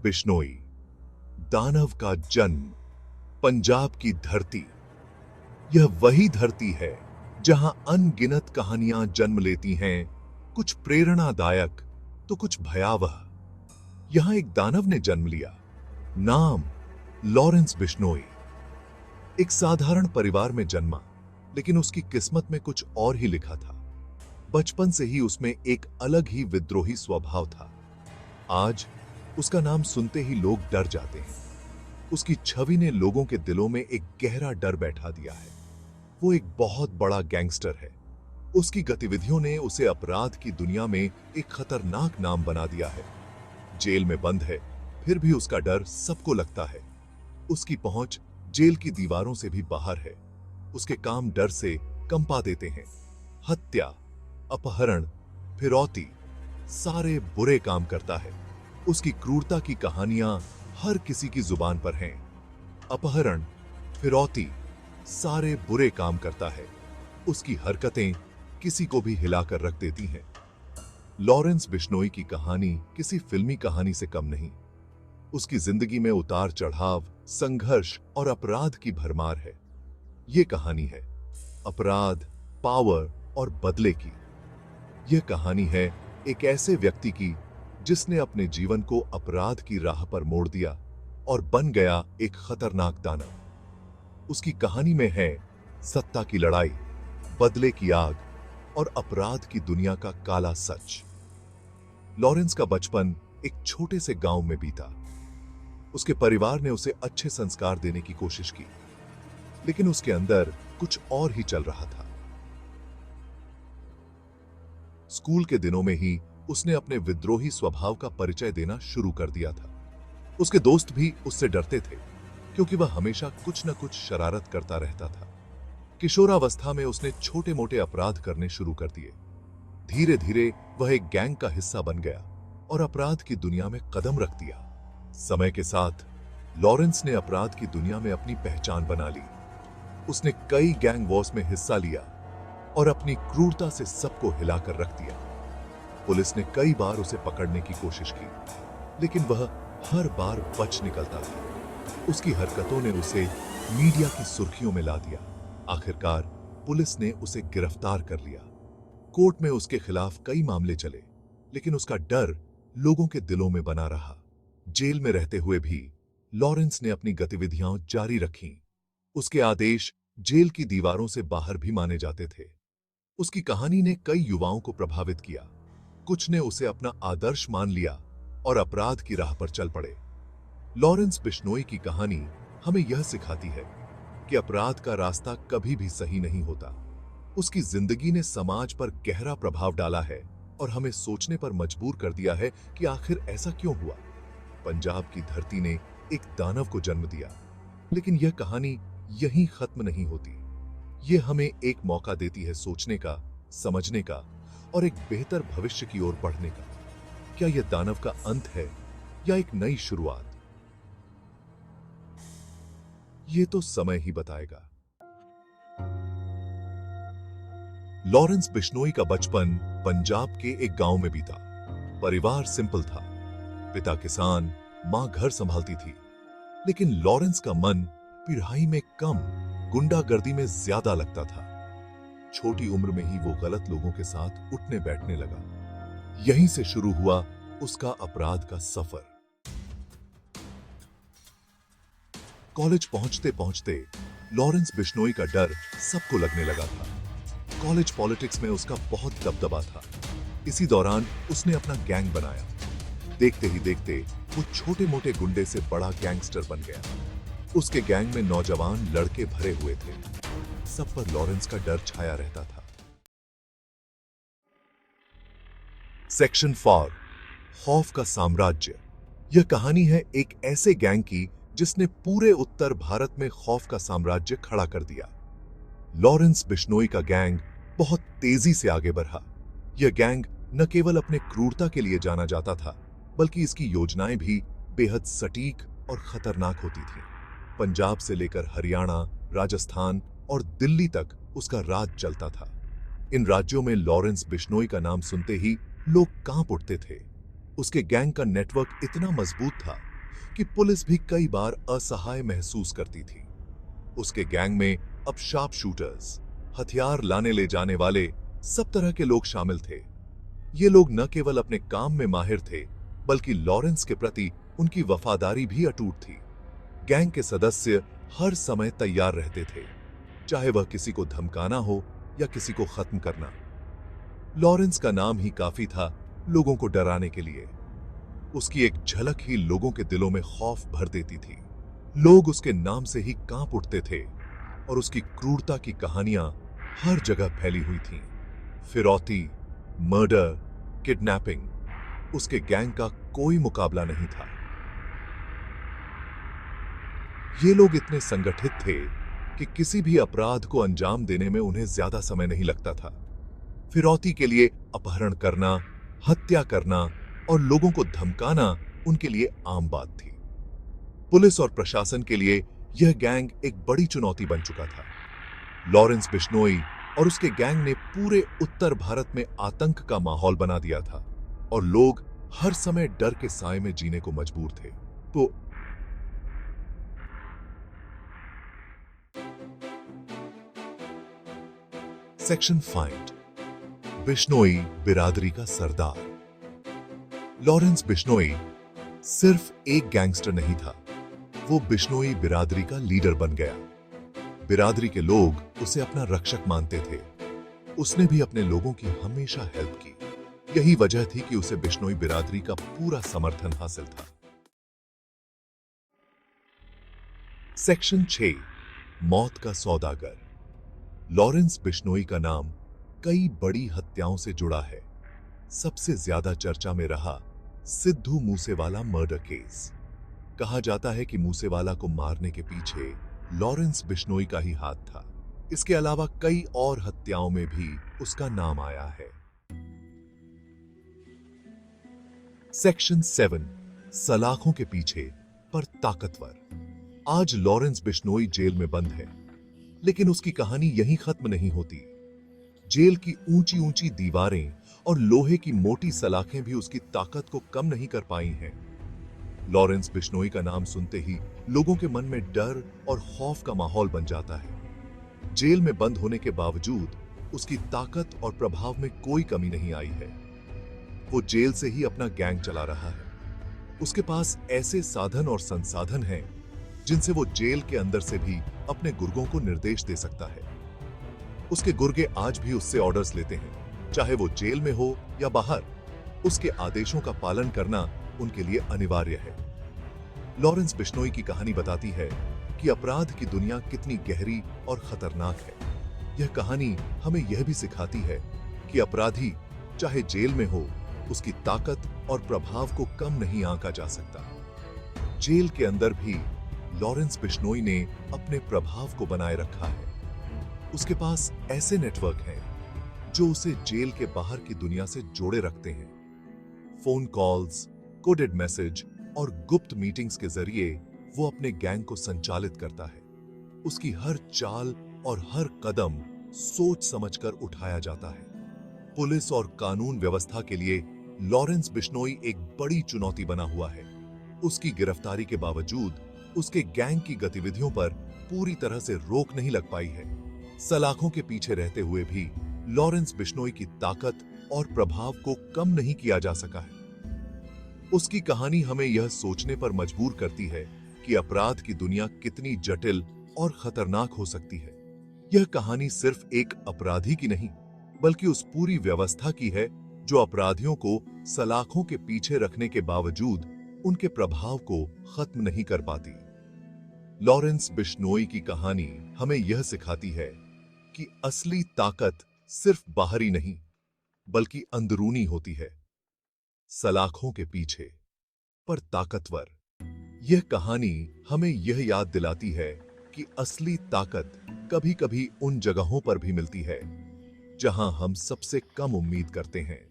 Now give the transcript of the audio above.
बिश्नोई, दानव का जन्म, पंजाब की धरती। यह वही धरती है जहां अनगिनत कहानियां जन्म लेती हैं, कुछ प्रेरणादायक तो कुछ भयावह। यहां एक दानव ने जन्म लिया, नाम लॉरेंस बिश्नोई। एक साधारण परिवार में जन्मा, लेकिन उसकी किस्मत में कुछ और ही लिखा था। बचपन से ही उसमें एक अलग ही विद्रोही स्वभाव था। आज उसका नाम सुनते ही लोग डर जाते हैं। उसकी छवि ने लोगों के दिलों में एक गहरा डर बैठा दिया है। वो एक बहुत बड़ा गैंगस्टर है। उसकी गतिविधियों ने उसे अपराध की दुनिया में एक खतरनाक नाम बना दिया है। जेल में बंद है, फिर भी उसका डर सबको लगता है। उसकी पहुंच जेल की दीवारों से भी बाहर है। उसके काम डर से कंपा देते हैं। हत्या, अपहरण, फिरौती, सारे बुरे काम करता है। उसकी क्रूरता की कहानियां हर किसी की जुबान पर हैं। अपहरण, फिरौती, सारे बुरे काम करता है। उसकी हरकतें किसी को भी हिलाकर रख देती हैं। लॉरेंस बिश्नोई की कहानी किसी फिल्मी कहानी से कम नहीं। उसकी जिंदगी में उतार चढ़ाव, संघर्ष और अपराध की भरमार है। यह कहानी है अपराध, पावर और बदले की। यह कहानी है एक ऐसे व्यक्ति की जिसने अपने जीवन को अपराध की राह पर मोड़ दिया और बन गया एक खतरनाक दानव। उसकी कहानी में है सत्ता की लड़ाई, बदले की आग और अपराध की दुनिया का काला सच। लॉरेंस का बचपन एक छोटे से गांव में बीता। उसके परिवार ने उसे अच्छे संस्कार देने की कोशिश की, लेकिन उसके अंदर कुछ और ही चल रहा था। स्कूल के दिनों में ही उसने अपने विद्रोही स्वभाव का परिचय देना शुरू कर दिया था। उसके दोस्त भी उससे डरते थे, क्योंकि वह हमेशा कुछ न कुछ शरारत करता रहता था। किशोरावस्था में उसने छोटे मोटे अपराध करने शुरू कर दिए। धीरे धीरे वह एक गैंग का हिस्सा बन गया और अपराध की दुनिया में कदम रख दिया। समय के साथ लॉरेंस ने अपराध की दुनिया में अपनी पहचान बना ली। उसने कई गैंग वॉर्स में हिस्सा लिया और अपनी क्रूरता से सबको हिलाकर रख दिया। पुलिस ने कई बार उसे पकड़ने की कोशिश की, लेकिन वह हर बार बच निकलता था। उसकी हरकतों ने उसे मीडिया की सुर्खियों में ला दिया। आखिरकार पुलिस ने उसे गिरफ्तार कर लिया। कोर्ट में उसके खिलाफ कई मामले चले, लेकिन उसका डर लोगों के दिलों में बना रहा। जेल में रहते हुए भी लॉरेंस ने अपनी गतिविधियां जारी रखीं। उसके आदेश जेल की दीवारों से बाहर भी माने जाते थे। उसकी कहानी ने कई युवाओं को प्रभावित किया। कुछ ने उसे अपना आदर्श मान लिया और अपराध की राह पर चल पड़े। लॉरेंस बिश्नोई की कहानी हमें यह सिखाती है कि अपराध का रास्ता कभी भी सही नहीं होता। उसकी जिंदगी ने समाज पर गहरा प्रभाव डाला है और हमें सोचने पर मजबूर कर दिया है कि आखिर ऐसा क्यों हुआ। पंजाब की धरती ने एक दानव को जन्म दिया, लेकिन यह कहानी यहीं खत्म नहीं होती। यह हमें एक मौका देती है सोचने का, समझने का और एक बेहतर भविष्य की ओर बढ़ने का। क्या यह दानव का अंत है या एक नई शुरुआत? यह तो समय ही बताएगा। लॉरेंस बिश्नोई का बचपन पंजाब के एक गांव में बीता। परिवार सिंपल था। पिता किसान, मां घर संभालती थी। लेकिन लॉरेंस का मन पढ़ाई में कम, गुंडागर्दी में ज्यादा लगता था। छोटी उम्र में ही वो गलत लोगों के साथ उठने बैठने लगा। यहीं से शुरू हुआ उसका अपराध का सफर। कॉलेज पहुंचते पहुंचते लॉरेंस बिश्नोई का डर सबको लगने लगा था। कॉलेज पॉलिटिक्स में उसका बहुत दबदबा था। इसी दौरान उसने अपना गैंग बनाया। देखते ही देखते वो छोटे मोटे गुंडे से बड़ा गैंगस्टर बन गया। उसके गैंग में नौजवान लड़के भरे हुए थे। सब पर लॉरेंस का डर छाया रहता था। सेक्शन 4, खौफ का साम्राज्य। यह कहानी है एक ऐसे गैंग की जिसने पूरे उत्तर भारत में खौफ का साम्राज्य खड़ा कर दिया। लॉरेंस बिश्नोई का गैंग बहुत तेजी से आगे बढ़ा। यह गैंग न केवल अपने क्रूरता के लिए जाना जाता था, बल्कि इसकी योजनाएं भी बेहद सटीक और खतरनाक होती थीं। पंजाब से लेकर हरियाणा, राजस्थान और दिल्ली तक उसका राज चलता था। इन राज्यों में लॉरेंस बिश्नोई का नाम सुनते ही लोग कांप उठते थे। उसके गैंग का नेटवर्क इतना मजबूत था कि पुलिस भी कई बार असहाय महसूस करती थी। उसके गैंग में अब शार्प शूटर्स, हथियार लाने ले जाने वाले सब तरह के लोग शामिल थे। ये लोग न केवल अपने काम में माहिर थे, बल्कि लॉरेंस के प्रति उनकी वफादारी भी अटूट थी। गैंग के सदस्य हर समय तैयार रहते थे, चाहे वह किसी को धमकाना हो या किसी को खत्म करना। लॉरेंस का नाम ही काफी था लोगों को डराने के लिए। उसकी एक झलक ही लोगों के दिलों में खौफ भर देती थी। लोग उसके नाम से ही कांप उठते थे और उसकी क्रूरता की कहानियां हर जगह फैली हुई थीं। फिरौती, मर्डर, किडनैपिंग, उसके गैंग का कोई मुकाबला नहीं था। ये लोग इतने संगठित थे कि किसी भी अपराध को अंजाम देने में उन्हें ज्यादा समय नहीं लगता था। फिरौती के लिए अपहरण करना, हत्या करना और लोगों को धमकाना उनके लिए आम बात थी। पुलिस और प्रशासन के लिए यह गैंग एक बड़ी चुनौती बन चुका था। लॉरेंस बिश्नोई और उसके गैंग ने पूरे उत्तर भारत में आतंक का माहौल बना दिया था और लोग हर समय डर के साए में जीने को मजबूर थे। तो सेक्शन 5, बिश्नोई बिरादरी का सरदार। लॉरेंस बिश्नोई सिर्फ एक गैंगस्टर नहीं था, वो बिश्नोई बिरादरी का लीडर बन गया। बिरादरी के लोग उसे अपना रक्षक मानते थे। उसने भी अपने लोगों की हमेशा हेल्प की। यही वजह थी कि उसे बिश्नोई बिरादरी का पूरा समर्थन हासिल था। सेक्शन 6, मौत का सौदागर। लॉरेंस बिश्नोई का नाम कई बड़ी हत्याओं से जुड़ा है। सबसे ज्यादा चर्चा में रहा सिद्धू मूसेवाला मर्डर केस। कहा जाता है कि मूसेवाला को मारने के पीछे लॉरेंस बिश्नोई का ही हाथ था। इसके अलावा कई और हत्याओं में भी उसका नाम आया है। सेक्शन 7, सलाखों के पीछे पर ताकतवर। आज लॉरेंस बिश्नोई जेल में बंद है, लेकिन उसकी कहानी यहीं खत्म नहीं होती। जेल की ऊंची ऊंची दीवारें और लोहे की मोटी सलाखें भी उसकी ताकत को कम नहीं कर पाई हैं। लॉरेंस बिश्नोई का नाम सुनते ही लोगों के मन में डर और खौफ का माहौल बन जाता है। जेल में बंद होने के बावजूद उसकी ताकत और प्रभाव में कोई कमी नहीं आई है। वो जेल से ही अपना गैंग चला रहा है। उसके पास ऐसे साधन और संसाधन हैं जिनसे वो जेल के अंदर से भी अपने गुर्गों को निर्देश दे सकता है। उसके गुर्गे आज भी उससे ऑर्डर्स लेते हैं, चाहे वो जेल में हो या बाहर। उसके आदेशों का पालन करना उनके लिए अनिवार्य है। लॉरेंस बिश्नोई की कहानी बताती है कि अपराध की दुनिया कितनी गहरी और खतरनाक है। यह कहानी हमें यह भी सिखाती है कि अपराधी चाहे जेल में हो, उसकी ताकत और प्रभाव को कम नहीं आंका जा सकता। जेल के अंदर भी लॉरेंस बिश्नोई ने अपने प्रभाव को बनाए रखा है। उसके पास ऐसे नेटवर्क हैं जो उसे जेल के बाहर की दुनिया से जोड़े रखते हैं। फोन कॉल्स, कोडेड मैसेज और गुप्त मीटिंग्स के जरिए वो अपने गैंग को संचालित करता है। उसकी हर चाल और हर कदम सोच समझकर उठाया जाता है। पुलिस और कानून व्यवस्था के लिए लॉरेंस बिश्नोई एक बड़ी चुनौती बना हुआ है। उसकी गिरफ्तारी के बावजूद उसके गैंग की गतिविधियों पर पूरी तरह से रोक नहीं लग पाई है। सलाखों के पीछे रहते हुए भी लॉरेंस बिश्नोई की ताकत और प्रभाव को कम नहीं किया जा सका है। उसकी कहानी हमें यह सोचने पर मजबूर करती है कि अपराध की दुनिया कितनी जटिल और खतरनाक हो सकती है। यह कहानी सिर्फ एक अपराधी की नहीं, बल्कि उस पूरी व्यवस्था की है जो अपराधियों को सलाखों के पीछे रखने के बावजूद उनके प्रभाव को खत्म नहीं कर पाती। लॉरेंस बिश्नोई की कहानी हमें यह सिखाती है कि असली ताकत सिर्फ बाहरी नहीं, बल्कि अंदरूनी होती है। सलाखों के पीछे पर ताकतवर। यह कहानी हमें यह याद दिलाती है कि असली ताकत कभी-कभी उन जगहों पर भी मिलती है जहां हम सबसे कम उम्मीद करते हैं।